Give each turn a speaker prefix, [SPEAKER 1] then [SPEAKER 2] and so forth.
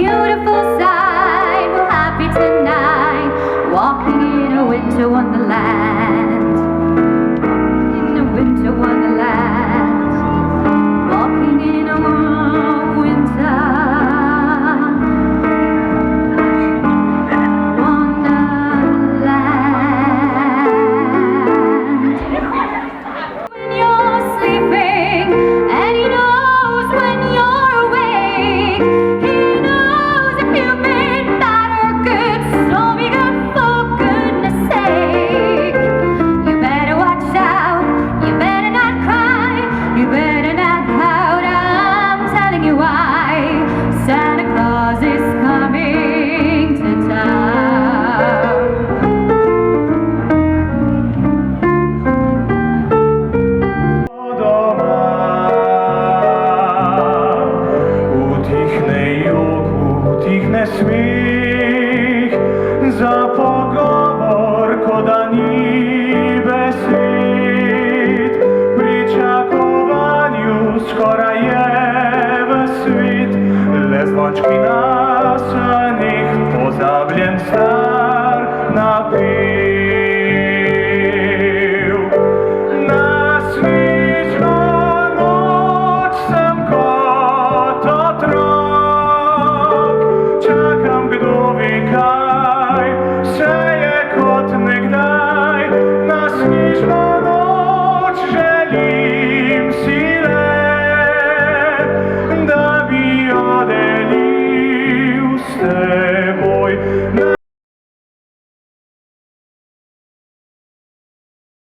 [SPEAKER 1] beautiful sight. We're happy tonight, walking in a winter wonderland. In a winter wonderland, walking in a winter wonderland. When you're sleeping, and he knows when you're awake. He knows if you've been bad or good, so be good for goodness sake. You better watch out, you better not cry, you better not pout, I'm telling you why. Santa Claus is coming to town.
[SPEAKER 2] Утихне юг, утихне сміх, за поговорко ніби світ, при чакуванню скоро є весь світ, лезвочки на саних позаблен стан.